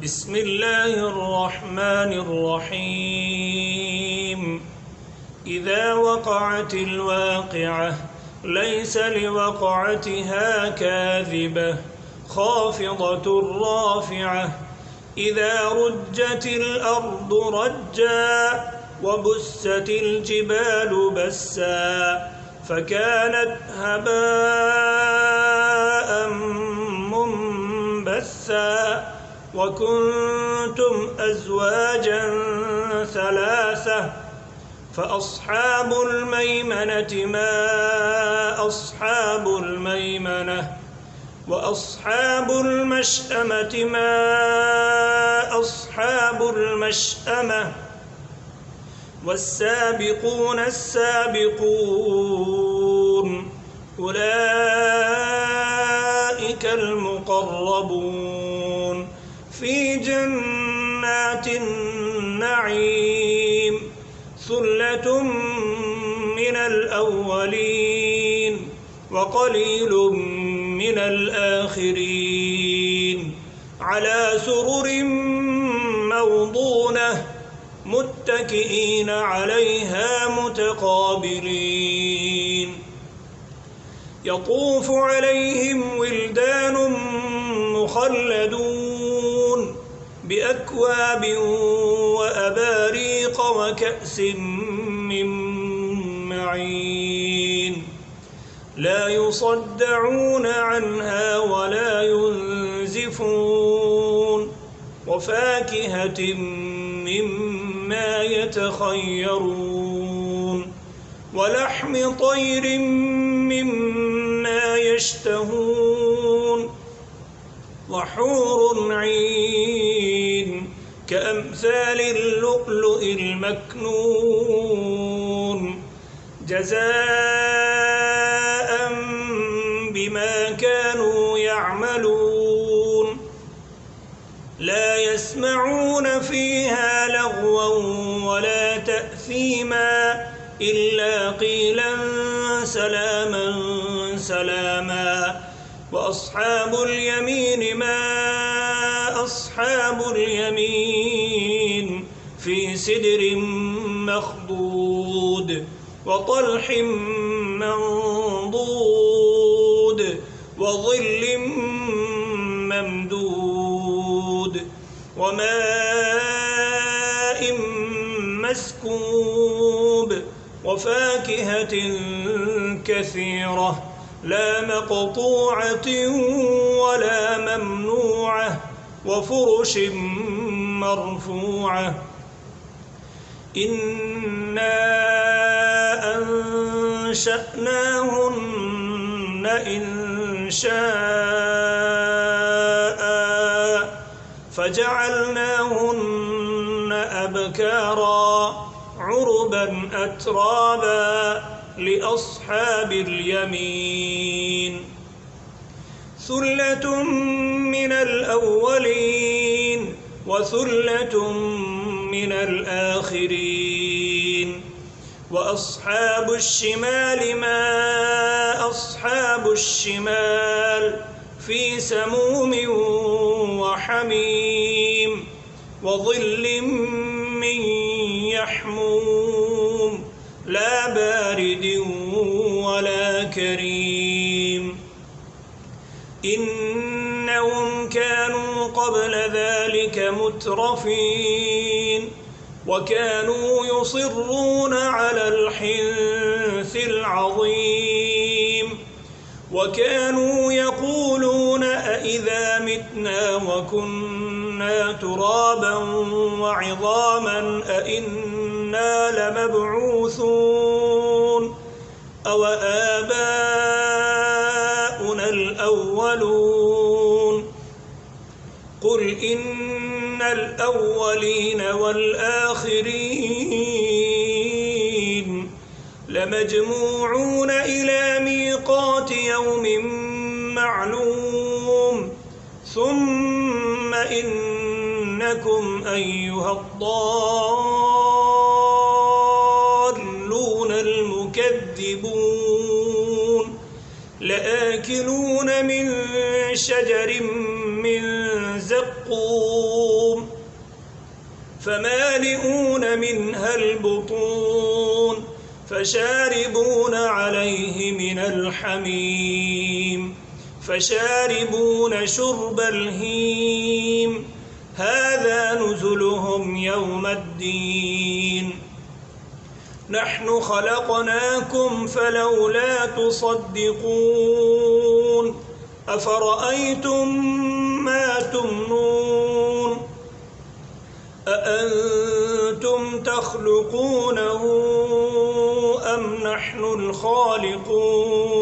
بسم الله الرحمن الرحيم إذا وقعت الواقعة ليس لوقعتها كاذبة خافضة رافعة إذا رجت الأرض رجا وبست الجبال بسا فكانت هباء منبثا وكنتم أزواجا ثلاثة فأصحاب الميمنة ما أصحاب الميمنة وأصحاب المشأمة ما أصحاب المشأمة والسابقون السابقون أولئك المقربون في جنات النعيم ثلة من الأولين وقليل من الآخرين على سرر موضونة متكئين عليها متقابلين يطوف عليهم ولدان مخلدون بأكواب وأباريق وكأس من معين لا يصدعون عنها ولا ينزفون وفاكهة مما يتخيرون ولحم طير مما يشتهون وحور عين كأمثال اللؤلؤ المكنون جزاء بما كانوا يعملون لا يسمعون فيها لغوا ولا تأثيما إلا قيلا سلاما سلاما وأصحاب اليمين ما أصحاب اليمين في سدر مخضود وطلح منضود وظل ممدود وماء مسكوب وفاكهة كثيرة لا مقطوعة ولا ممنوعة وفرش مرفوعة إنا أنشأناهن إنشاء فجعلناهن أبكارا عربا أترابا لأصحاب اليمين ثلة من الأولين وثلة من الآخرين وأصحاب الشمال ما أصحاب الشمال في سموم وحميم وظل من يحموم لا بارد ولا كريم إنهم كانوا قبل ذلك مترفين وكانوا يصرون على الحنث العظيم وكانوا يقولون أإذا متنا وكنا ترابا وعظاما أإنا لمبعوثون أو آباؤنا الأولون قل إن الأولين والآخرين لمجموعون إلى ميقات يوم معلوم ثم إنكم أيها الضالون المكذبون لآكلون من شجر من زقوم فمالئون منها البطون فشاربون عليه من الحميم فشاربون شرب الهيم هذا نزلهم يوم الدين نحن خلقناكم فلولا تصدقون أفرأيتم ما تمنون أأنتم تخلقونه أم نحن الخالقون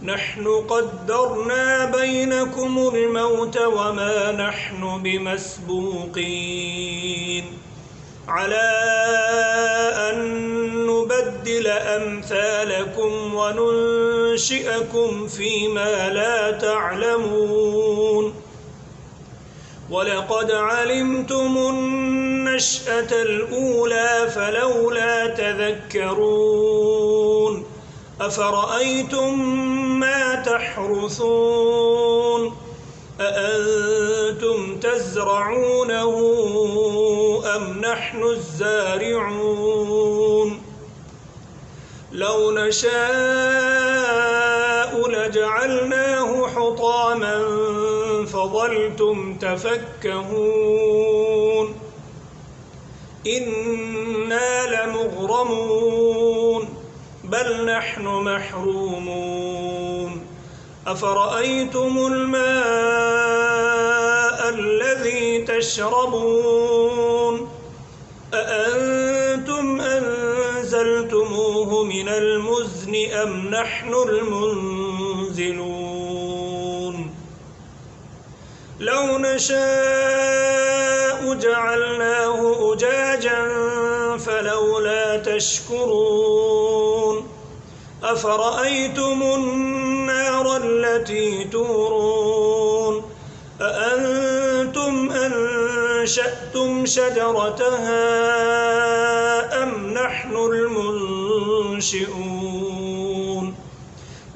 نحن قدرنا بينكم الموت وما نحن بمسبوقين على أن نبدل أمثالكم وننشئكم فيما لا تعلمون ولقد علمتم النشأة الأولى فلولا تذكرون أفرأيتم ما تحرثون أأنتم تزرعونه أم نحن الزارعون لو نشاء لجعلناه حطاما فظلتم تفكهون إنا لمغرمون بل نحن محرومون أفرأيتم الماء الذي تشربون أأنتم أنزلتموه من المزن أم نحن المنزلون لو نشاء جعلناه أجاجا فلولا تشكرون أفرأيتم النار التي تورون أأنتم أنشأتم شجرتها أم نحن المنشئون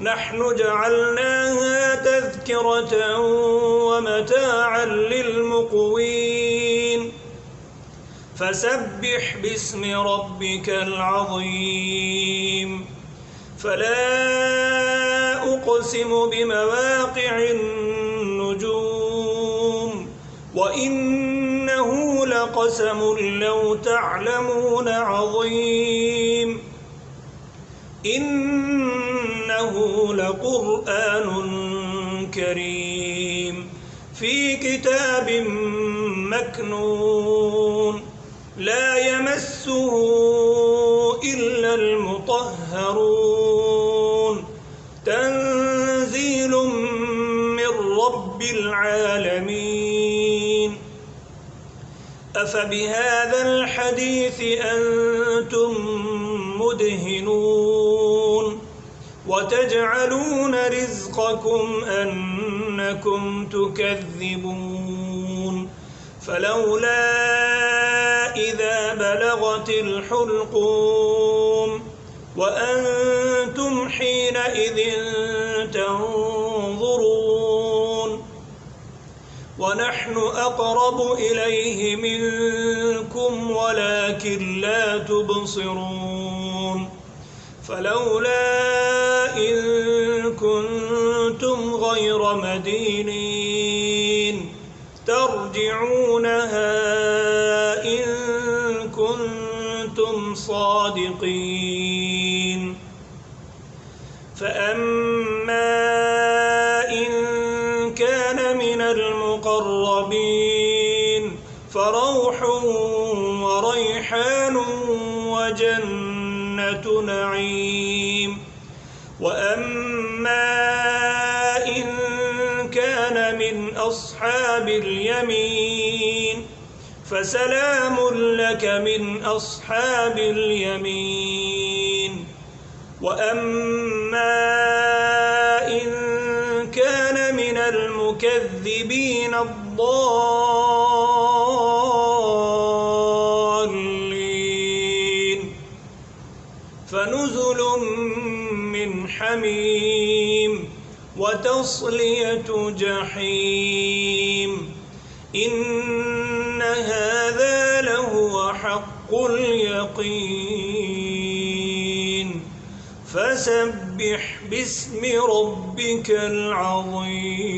نحن جعلناها تذكرة ومتاعا للمقوين فسبح باسم ربك العظيم فلا أقسم بمواقع النجوم وإنه لقسم لو تعلمون عظيم إنه لقرآن كريم في كتاب مكنون لا يمسه إلا المطهرون تنزيل من رب العالمين أفبهذا الحديث أنتم مدهنون وتجعلون رزقكم أنكم تكذبون فلولا إذا بلغت الحلقوم وأنتم حينئذ تنظرون ونحن أقرب إليه منكم ولكن لا تبصرون فلولا إن كنتم غير مدينين ترجعونها إن كنتم صادقين فأما إن كان من المقربين فروح وريحان وجنة نعيم وأما إن كان من أصحاب اليمين فسلام لك من أصحاب اليمين وأما إن كان من المكذبين الضالين فنزل من حميم وتصلية جحيم إن هذا حق اليقين فسبح باسم ربك العظيم.